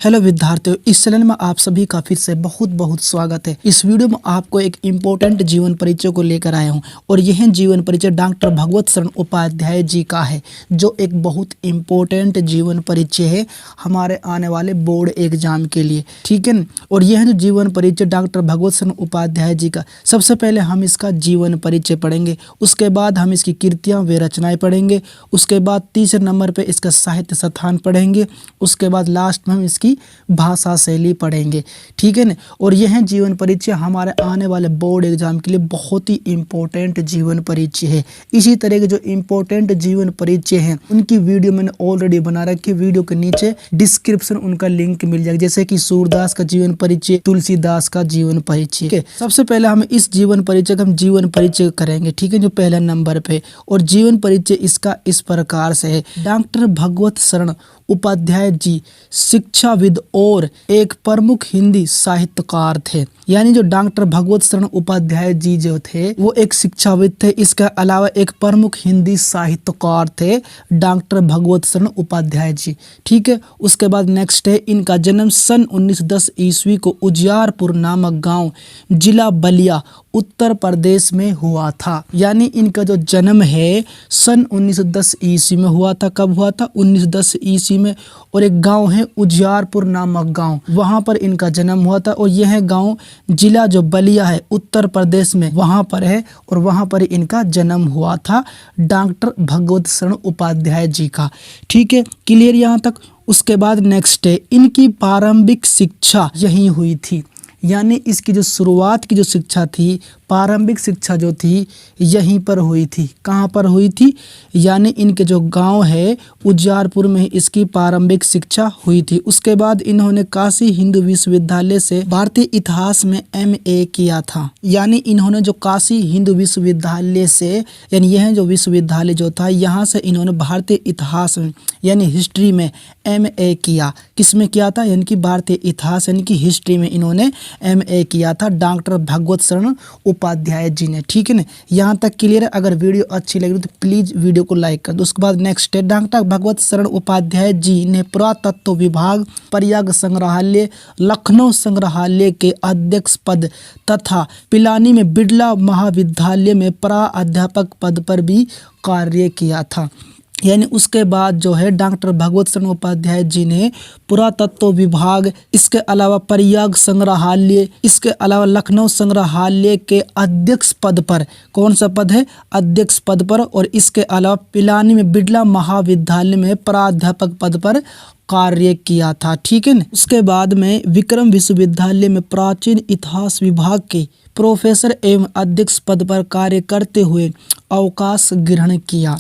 Hello विद्यार्थियों, इस channel में आप सभी का फिर से बहुत बहुत स्वागत है। इस वीडियो में आपको एक इम्पोर्टेंट जीवन परिचय को लेकर आया हूं और यह जीवन परिचय डॉक्टर भगवत शरण उपाध्याय जी का है, जो एक बहुत इम्पोर्टेंट जीवन परिचय है हमारे आने वाले बोर्ड एग्जाम के लिए। ठीक है न? और यह जो जीवन परिचय डॉक्टर भगवत शरण उपाध्याय जी का, सबसे पहले हम इसका जीवन परिचय पढ़ेंगे, उसके बाद हम इसकी कृतियाँ व रचनाएँ पढ़ेंगे, उसके बाद तीसरे नंबर पर इसका साहित्य स्थान पढ़ेंगे, उसके बाद लास्ट में हम इसकी भाषा शैली पढ़ेंगे। ठीक है ना। और यह जीवन परिचय हमारे आने वाले बोर्ड एग्जाम के लिए बहुत ही इंपॉर्टेंट जीवन परिचय है। इसी तरह के जो इंपॉर्टेंट जीवन परिचय हैं उनकी वीडियो मैंने ऑलरेडी बना रखी है। वीडियो के नीचे डिस्क्रिप्शन उनका लिंक मिल जाएगा, जैसे कि सूरदास का जीवन परिचय, तुलसीदास का जीवन परिचय। ठीक है, सबसे पहले हम इस जीवन परिचय का जीवन परिचय करेंगे। ठीक है, जो पहला नंबर पे, और जीवन परिचय इसका इस प्रकार से है। डॉक्टर भगवत शरण उपाध्याय जी शिक्षाविद और एक प्रमुख हिंदी साहित्यकार थे। यानी जो डॉक्टर भगवत शरण उपाध्याय जी जो थे वो एक शिक्षाविद थे, इसके अलावा एक प्रमुख हिंदी साहित्यकार थे डॉक्टर भगवत शरण उपाध्याय जी। ठीक है, उसके बाद नेक्स्ट है, इनका जन्म सन 1910 ईस्वी को उजियारपुर नामक गांव, जिला बलिया, उत्तर प्रदेश में हुआ था। यानी इनका जो जन्म है सन 1910 ईस्वी में हुआ था। कब हुआ था? 1910 ईस्वी में। और एक गांव है उजियारपुर नामक गांव, वहां पर इनका जन्म हुआ था। और यह गांव जिला जो बलिया है उत्तर प्रदेश में, वहां पर है, और वहां पर इनका जन्म हुआ था डॉक्टर भगवत शरण उपाध्याय जी का। ठीक है, क्लियर यहाँ तक। उसके बाद नेक्स्ट है, इनकी प्रारंभिक शिक्षा यहीं हुई थी। यानी इसकी जो शुरुआत की जो शिक्षा थी, प्रारंभिक शिक्षा जो थी यहीं पर हुई थी। कहाँ पर हुई थी? यानी इनके जो गांव है उजियारपुर में इसकी प्रारंभिक शिक्षा हुई थी। उसके बाद इन्होंने काशी हिंदू विश्वविद्यालय से भारतीय इतिहास में MA किया था। यानी इन्होंने जो काशी हिंदू विश्वविद्यालय से, यानी यह जो विश्वविद्यालय जो था, यहाँ से इन्होंने भारतीय इतिहास में यानी हिस्ट्री में MA किया। किस में किया था? यानी कि भारतीय इतिहास यानी कि हिस्ट्री में इन्होंने MA किया था डॉक्टर भगवत शरण उपाध्याय जी ने। ठीक है ना, यहाँ तक क्लियर है। अगर वीडियो अच्छी लगी तो प्लीज वीडियो को लाइक कर दो। उसके बाद नेक्स्ट है, डॉक्टर भगवत शरण उपाध्याय जी ने पुरातत्व विभाग, प्रयाग संग्रहालय, लखनऊ संग्रहालय के अध्यक्ष पद तथा पिलानी में बिड़ला महाविद्यालय में प्राध्यापक पद पर भी कार्य किया था। यानी उसके बाद जो है डॉक्टर भगवत शरण उपाध्याय जी ने पुरातत्व विभाग, इसके अलावा प्रयाग संग्रहालय, इसके अलावा लखनऊ संग्रहालय के अध्यक्ष पद पर, कौन सा पद है? अध्यक्ष पद पर, और इसके अलावा पिलानी में बिड़ला महाविद्यालय में प्राध्यापक पद पर कार्य किया था। ठीक है न। उसके बाद में विक्रम विश्वविद्यालय में प्राचीन इतिहास विभाग के प्रोफेसर एवं अध्यक्ष पद पर कार्य करते हुए अवकाश ग्रहण किया।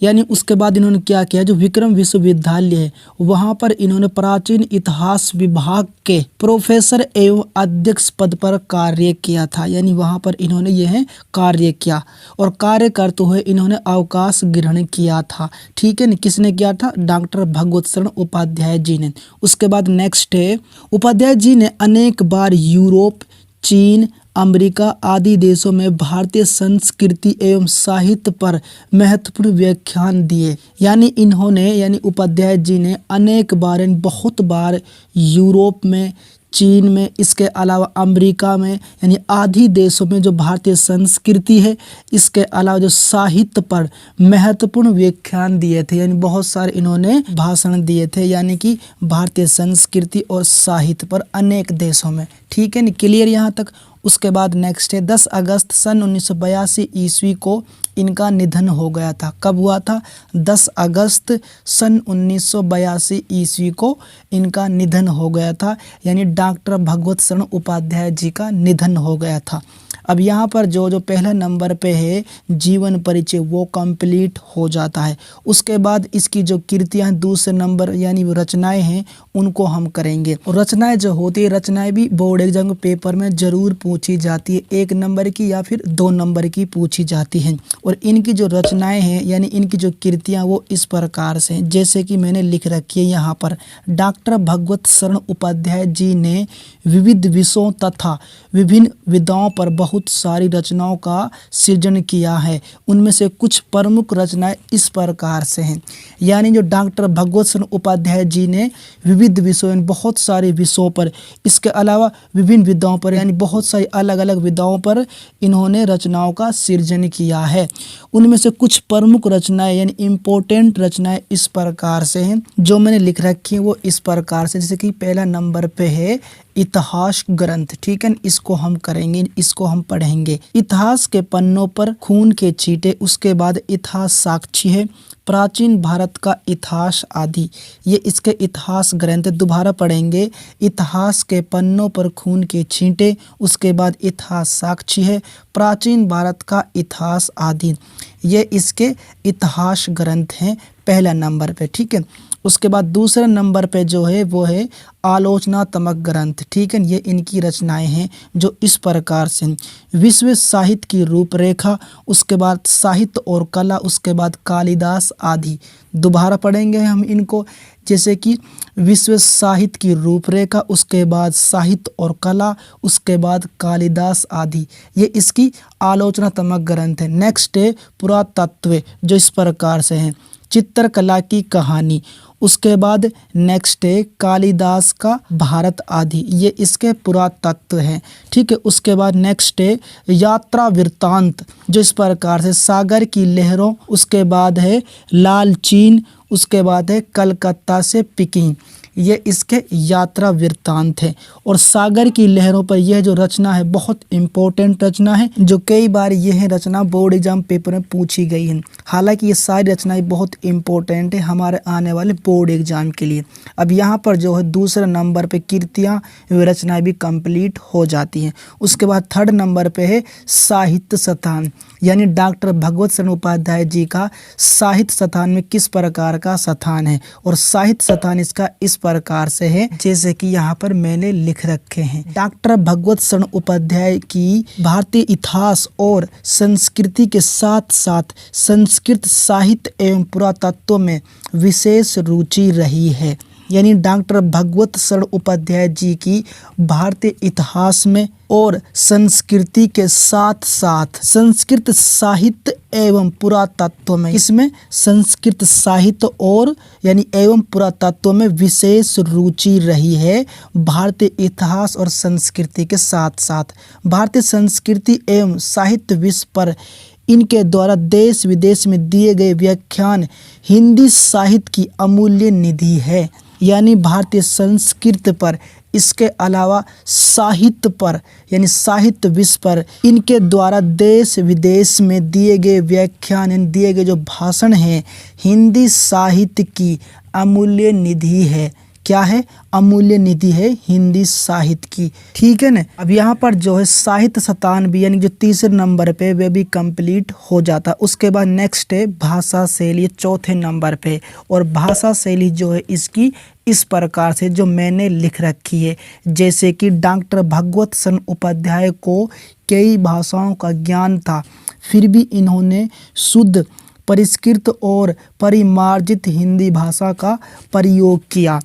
यानी उसके बाद इन्होंने क्या किया? जो विक्रम विश्वविद्यालय है वहाँ पर इन्होंने प्राचीन इतिहास विभाग के प्रोफेसर एवं अध्यक्ष पद पर कार्य किया था। यानी वहाँ पर इन्होंने यह कार्य किया, और कार्य करते हुए इन्होंने अवकाश ग्रहण किया था। ठीक है न। किसने किया था? डॉक्टर भगवत शरण उपाध्याय जी ने। उसके बाद नेक्स्ट है, उपाध्याय जी ने अनेक बार यूरोप, चीन, अमेरिका आदि देशों में भारतीय संस्कृति एवं साहित्य पर महत्वपूर्ण व्याख्यान दिए। यानी इन्होंने, यानी उपाध्याय जी ने अनेक बार, बहुत बार यूरोप में, चीन में, इसके अलावा अमेरिका में, यानी आदि देशों में जो भारतीय संस्कृति है, इसके अलावा जो साहित्य पर महत्वपूर्ण व्याख्यान दिए थे। यानी बहुत सारे इन्होंने भाषण दिए थे, यानी कि भारतीय संस्कृति और साहित्य पर अनेक देशों में। ठीक है न, क्लियर यहाँ तक। उसके बाद नेक्स्ट है, 10 अगस्त सन 1982 ईस्वी को इनका निधन हो गया था। कब हुआ था? 10 अगस्त सन 1982 ईस्वी को इनका निधन हो गया था। यानी डॉक्टर भगवत शरण उपाध्याय जी का निधन हो गया था। अब यहाँ पर जो पहला नंबर पे है जीवन परिचय वो कंप्लीट हो जाता है। उसके बाद इसकी जो कृतियाँ दूसरे नंबर यानी वो रचनाएं हैं उनको हम करेंगे। और रचनाएं जो होती है, रचनाएं भी बोर्ड एग्जाम पेपर में जरूर पूछी जाती है, 1 नंबर की या फिर 2 नंबर की पूछी जाती हैं। और इनकी जो रचनाएं हैं यानी इनकी जो कृतियाँ वो इस प्रकार से हैं, जैसे कि मैंने लिख रखी है यहाँ पर। डॉक्टर भगवत शरण उपाध्याय जी ने विविध विषयों तथा विभिन्न विधाओं पर बहुत बहुत सारी रचनाओं का सृजन किया है। उनमें से कुछ प्रमुख रचनाएं इस प्रकार से हैं। यानी जो डॉक्टर भगवत शरण उपाध्याय जी ने विविध विषयों बहुत सारे विषयों पर, इसके अलावा विभिन्न विधाओं पर, यानी बहुत सारी अलग अलग विधाओं पर इन्होंने रचनाओं का सृजन किया है। उनमें से कुछ प्रमुख रचनाएं यानी इम्पोर्टेंट रचनाएं इस प्रकार से हैं, जो मैंने लिख रखी हैं वो इस प्रकार से। जैसे कि पहला नंबर पे है इतिहास ग्रंथ, ठीक है, इसको हम करेंगे, इसको हम पढ़ेंगे। इतिहास के पन्नों पर खून के छींटे, उसके बाद इतिहास साक्षी है, प्राचीन भारत का इतिहास आदि, ये इसके इतिहास ग्रंथ। दोबारा पढ़ेंगे, इतिहास के पन्नों पर खून के छींटे, उसके बाद इतिहास साक्षी है, प्राचीन भारत का इतिहास आदि, ये इसके इतिहास ग्रंथ हैं पहला नंबर पे, ठीक है। उसके बाद दूसरे नंबर पे जो है वो है आलोचनात्मक ग्रंथ, ठीक है, ये इनकी रचनाएं हैं जो इस प्रकार से विश्व साहित्य की रूपरेखा, उसके बाद साहित्य और कला, उसके बाद कालिदास आदि। दोबारा पढ़ेंगे हम इनको, जैसे कि विश्व साहित्य की रूपरेखा, उसके बाद साहित्य और कला, उसके बाद कालिदास आदि, ये इसकी आलोचनात्मक ग्रंथ है। नेक्स्ट है पुरातत्व, जो इस प्रकार से हैं चित्रकला की कहानी, उसके बाद नेक्स्ट है कालिदास का भारत आदि, ये इसके पुरातत्व हैं, ठीक है। उसके बाद नेक्स्ट है यात्रा वृत्तांत, जो इस प्रकार से सागर की लहरों, उसके बाद है लाल चीन, उसके बाद है कलकत्ता से पिकिंग, ये इसके यात्रा वृत्तांत है। और सागर की लहरों पर यह जो रचना है बहुत इम्पोर्टेंट रचना है, जो कई बार यह रचना बोर्ड एग्जाम पेपर में पूछी गई है। हालांकि ये सारी रचनाएं बहुत इम्पोर्टेंट है हमारे आने वाले बोर्ड एग्जाम के लिए। अब यहाँ पर जो है दूसरे नंबर पे कृतियाँ रचनाएं भी कंप्लीट हो जाती हैं। उसके बाद थर्ड नंबर पे है साहित्य स्थान, यानी डॉक्टर भगवत शरण उपाध्याय जी का साहित्य स्थान में किस प्रकार का स्थान है। और साहित्य स्थान इसका इस प्रकार से है, जैसे कि यहाँ पर मैंने लिख रखे हैं। डॉक्टर भगवत शरण उपाध्याय की भारतीय इतिहास और संस्कृति के साथ साथ संस्कृत साहित्य एवं पुरातत्व में विशेष रुचि रही है। यानी डॉक्टर भगवत शरण उपाध्याय जी की भारतीय इतिहास में और संस्कृति के साथ साथ संस्कृत साहित्य एवं पुरातत्व में, इसमें संस्कृत साहित्य और यानी एवं पुरातत्व में विशेष रुचि रही है। भारतीय इतिहास और संस्कृति के साथ साथ भारतीय संस्कृति एवं साहित्य विषय पर इनके द्वारा देश विदेश में दिए गए व्याख्यान हिंदी साहित्य की अमूल्य निधि है। यानी भारतीय संस्कृति पर, इसके अलावा साहित्य पर यानी साहित्य विषय पर इनके द्वारा देश विदेश में दिए गए व्याख्यान, दिए गए जो भाषण हैं, हिंदी साहित्य की अमूल्य निधि है। क्या है? अमूल्य निधि है हिंदी साहित्य की, ठीक है ना। अब यहाँ पर जो है साहित्य स्थान भी यानी जो तीसरे नंबर पे वे भी कंप्लीट हो जाता। उसके बाद नेक्स्ट है भाषा शैली, चौथे नंबर पे। और भाषा शैली जो है इसकी इस प्रकार से जो मैंने लिख रखी है, जैसे कि डॉक्टर भगवत शरण उपाध्याय को कई भाषाओं का ज्ञान था, फिर भी इन्होंने शुद्ध, परिष्कृत और परिमार्जित हिंदी भाषा का प्रयोग किया।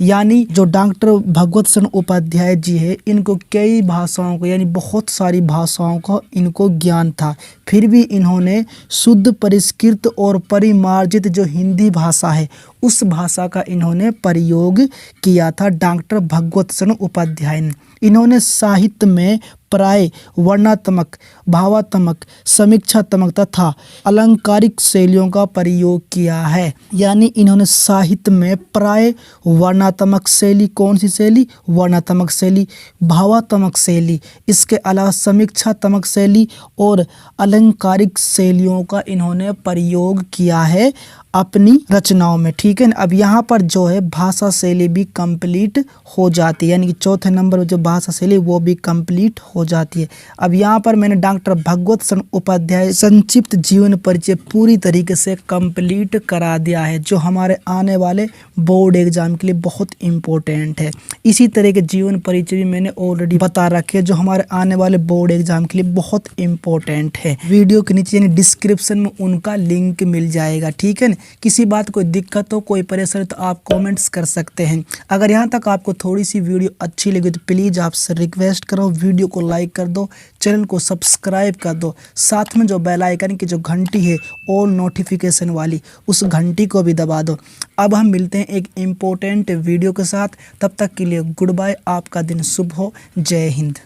यानी जो डॉक्टर भगवत शरण उपाध्याय जी है, इनको कई भाषाओं को यानी बहुत सारी भाषाओं का इनको ज्ञान था, फिर भी इन्होंने शुद्ध, परिष्कृत और परिमार्जित जो हिंदी भाषा है उस भाषा का इन्होंने प्रयोग किया था डॉक्टर भगवत शरण उपाध्याय ने। इन्होंने साहित्य में प्राय वर्णात्मक, भावात्मक, समीक्षात्मक तथा अलंकारिक शैलियों का प्रयोग किया है। यानी इन्होंने साहित्य में प्राय वर्णात्मक शैली, कौन सी शैली? वर्णात्मक शैली, भावात्मक शैली, इसके अलावा समीक्षात्मक शैली और अलंकारिक शैलियों का इन्होंने प्रयोग किया है अपनी रचनाओं में, ठीक है ना। अब यहाँ पर जो है भाषा शैली भी कंप्लीट हो जाती है, यानी कि चौथे नंबर जो भाषा शैली वो भी कंप्लीट हो जाती है। अब यहाँ पर मैंने डॉक्टर भगवत शरण उपाध्याय संक्षिप्त जीवन परिचय पूरी तरीके से कंप्लीट करा दिया है, जो हमारे आने वाले बोर्ड एग्जाम के लिए बहुत इम्पोर्टेंट है। इसी तरह के जीवन परिचय भी मैंने ऑलरेडी बता रखे हैं, जो हमारे आने वाले बोर्ड एग्जाम के लिए बहुत इम्पोर्टेंट है। वीडियो के नीचे यानी डिस्क्रिप्शन में उनका लिंक मिल जाएगा, ठीक है ना। फ्रेंड किसी बात कोई दिक्कत हो, कोई परेशानी तो आप कमेंट्स कर सकते हैं। अगर यहाँ तक आपको थोड़ी सी वीडियो अच्छी लगी तो प्लीज़ आपसे रिक्वेस्ट करो वीडियो को लाइक कर दो, चैनल को सब्सक्राइब कर दो, साथ में जो बेल आइकन की जो घंटी है ऑल नोटिफिकेशन वाली, उस घंटी को भी दबा दो। अब हम मिलते हैं एक इम्पोर्टेंट वीडियो के साथ, तब तक के लिए गुड बाय। आपका दिन शुभ हो। जय हिंद।